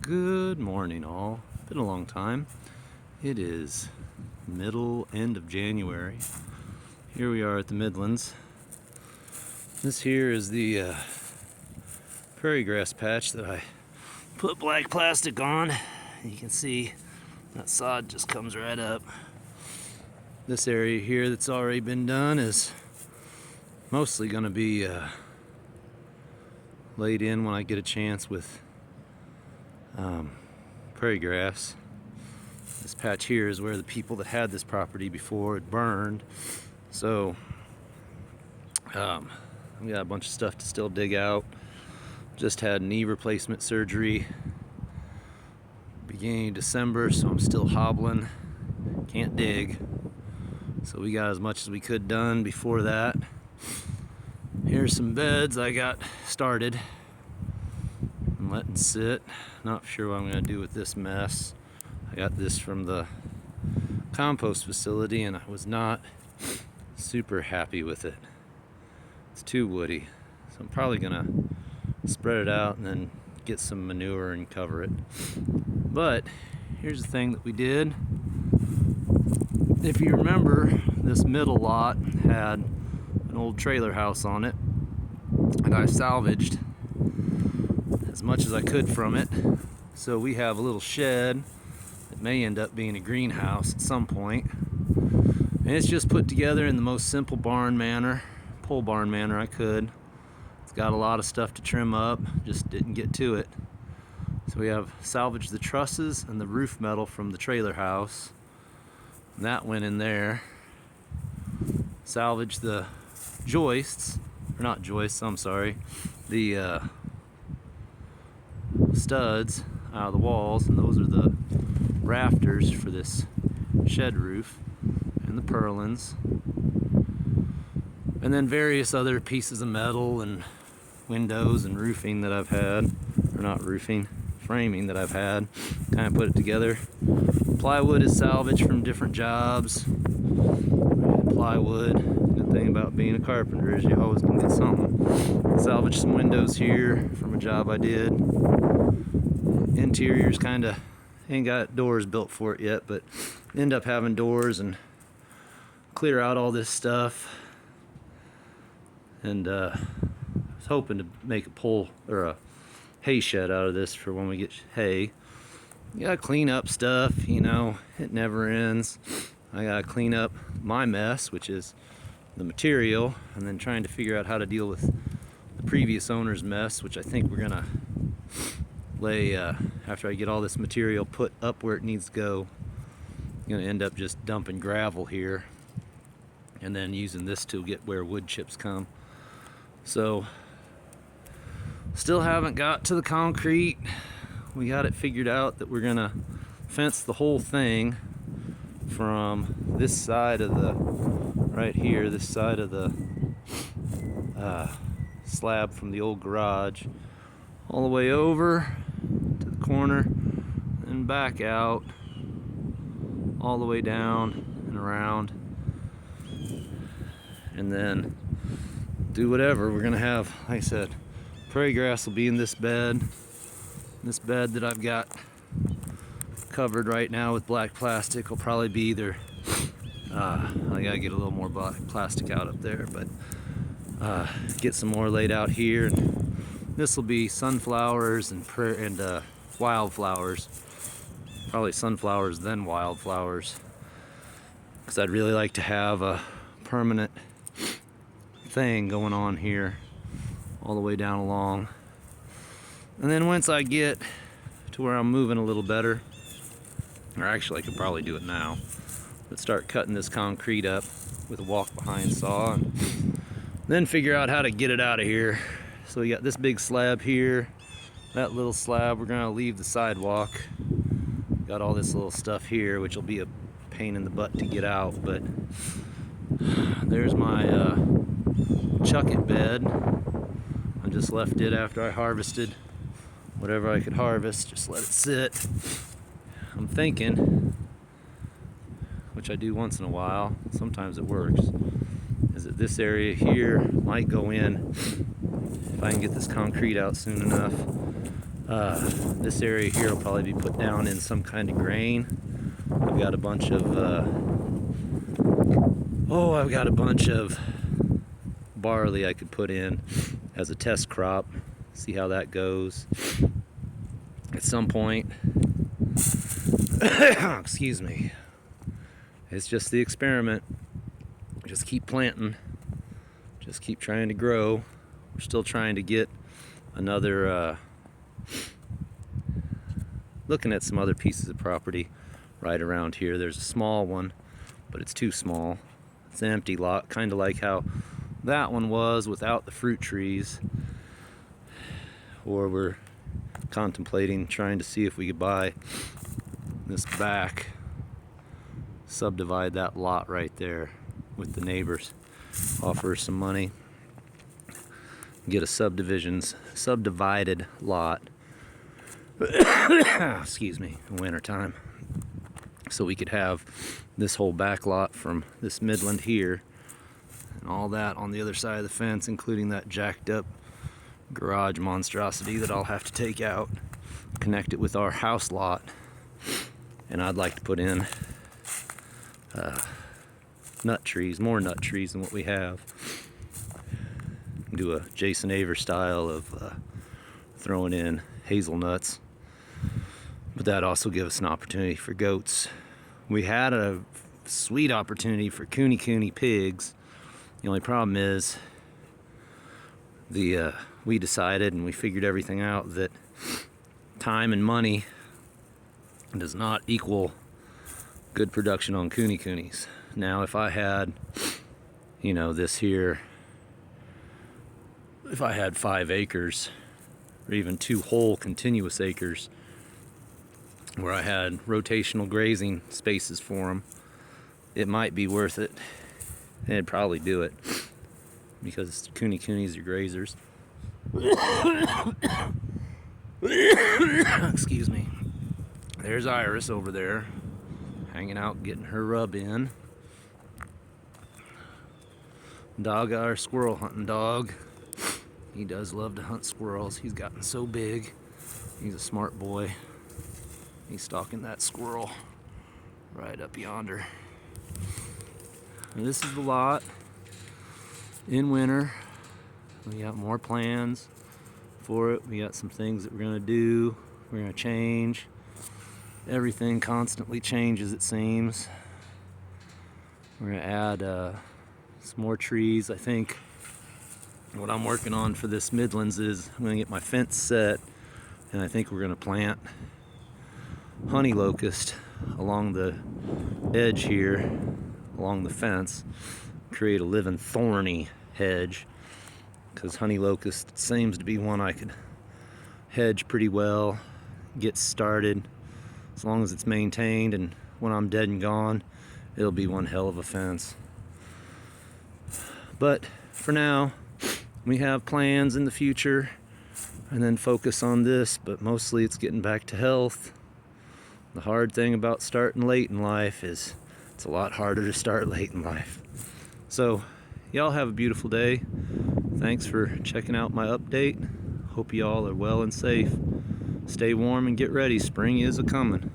Good morning, all. Been a long time. It is end of January. Here we are at the Midlands. This here is the prairie grass patch that I put black plastic on. You can see that sod just comes right up. This area here that's already been done is mostly going to be laid in when I get a chance with prairie grass. This patch here is where the people that had this property before it burned. So I've got a bunch of stuff to still dig out. Just had knee replacement surgery beginning of December, so I'm still hobbling, can't dig. So we got as much as we could done before that. Here's some beds I got started and letting sit. Not sure what I'm going to do with this mess. I got this from the compost facility and I was not super happy with it. It's too woody. So I'm probably going to spread it out and then get some manure and cover it. But here's the thing that we did. If you remember, this middle lot had an old trailer house on it, and I salvaged as much as I could from it. So we have a little shed that may end up being a greenhouse at some point. And it's just put together in the most simple barn manner, pole barn manner I could. It's got a lot of stuff to trim up, just didn't get to it. So we have salvaged the trusses and the roof metal from the trailer house. And that went in there. Salvaged the joists, or not joists, I'm sorry, the studs out of the walls, and those are the rafters for this shed roof, and the purlins, and then various other pieces of metal and windows and roofing that I've had, or not roofing, framing that I've had, kind of put it together. Plywood is salvaged from different jobs. Plywood, good thing about being a carpenter is you always can get something. Salvaged some windows here from a job I did. Interiors kind of ain't got doors built for it yet, but end up having doors and clear out all this stuff. And I was hoping to make a pole or a hay shed out of this for when we get hay. You gotta clean up stuff, you know, it never ends. I gotta clean up my mess, which is the material, and then trying to figure out how to deal with the previous owner's mess, which I think we're gonna lay, after I get all this material put up where it needs to go, I'm gonna end up just dumping gravel here and then using this to get where wood chips come. So, still haven't got to the concrete. We got it figured out that we're gonna fence the whole thing from this side of the, right here, this side of the slab from the old garage, all the way over to the corner and back out, all the way down and around, and then do whatever. We're gonna have, like I said, prairie grass will be in this bed. This bed that I've got covered right now with black plastic will probably be either, I gotta get a little more black plastic out up there, but get some more laid out here. And this will be sunflowers and wildflowers. Probably sunflowers then wildflowers, because I'd really like to have a permanent thing going on here all the way down along. And then once I get to where I'm moving a little better, or actually I could probably do it now, but start cutting this concrete up with a walk behind saw, and then figure out how to get it out of here. So we got this big slab here, that little slab, we're gonna leave the sidewalk. Got all this little stuff here, which will be a pain in the butt to get out, but there's my chuck it bed. I just left it after I harvested whatever I could harvest, just let it sit. I'm thinking, which I do once in a while, sometimes it works, is that this area here might go in, if I can get this concrete out soon enough, This area here will probably be put down in some kind of grain. I've got a bunch of barley I could put in as a test crop, see how that goes at some point. Excuse me. It's just the experiment. Just keep planting, just keep trying to grow. We're still trying to get another looking at some other pieces of property right around here. There's a small one, but it's too small. It's an empty lot, kind of like how that one was without the fruit trees. Or we're contemplating trying to see if we could buy this back, subdivide that lot right there with the neighbors, offer some money, get a subdivided lot excuse me, in winter time, so we could have this whole back lot from this Midland here and all that on the other side of the fence, including that jacked up garage monstrosity that I'll have to take out, connect it with our house lot. And I'd like to put in nut trees, more nut trees than what we have. Do a Jason Aver style of throwing in hazelnuts, but that also gives us an opportunity for goats. We had a sweet opportunity for cooney pigs. The only problem is we decided and we figured everything out that time and money does not equal good production on coonies. Now, if I had, this here, if I had 5 acres or even 2 whole continuous acres where I had rotational grazing spaces for them, it might be worth it. And I'd probably do it because coonies are grazers. Excuse me. There's Iris over there, hanging out, getting her rub in. Dog, our squirrel hunting dog. He does love to hunt squirrels. He's gotten so big. He's a smart boy. He's stalking that squirrel right up yonder. And this is the lot in winter. We got more plans for it. We got some things that we're gonna do. We're gonna change. Everything constantly changes, it seems. We're gonna add some more trees. I think what I'm working on for this Midlands is I'm gonna get my fence set, and I think we're gonna plant honey locust along the edge here, along the fence, create a living thorny hedge, because honey locust seems to be one I could hedge pretty well, get started, as long as it's maintained, and when I'm dead and gone, it'll be one hell of a fence. But for now, we have plans in the future, and then focus on this, but mostly it's getting back to health. The hard thing about starting late in life is it's a lot harder to start late in life. So, y'all have a beautiful day. Thanks for checking out my update. Hope y'all are well and safe. Stay warm and get ready. Spring is a-coming.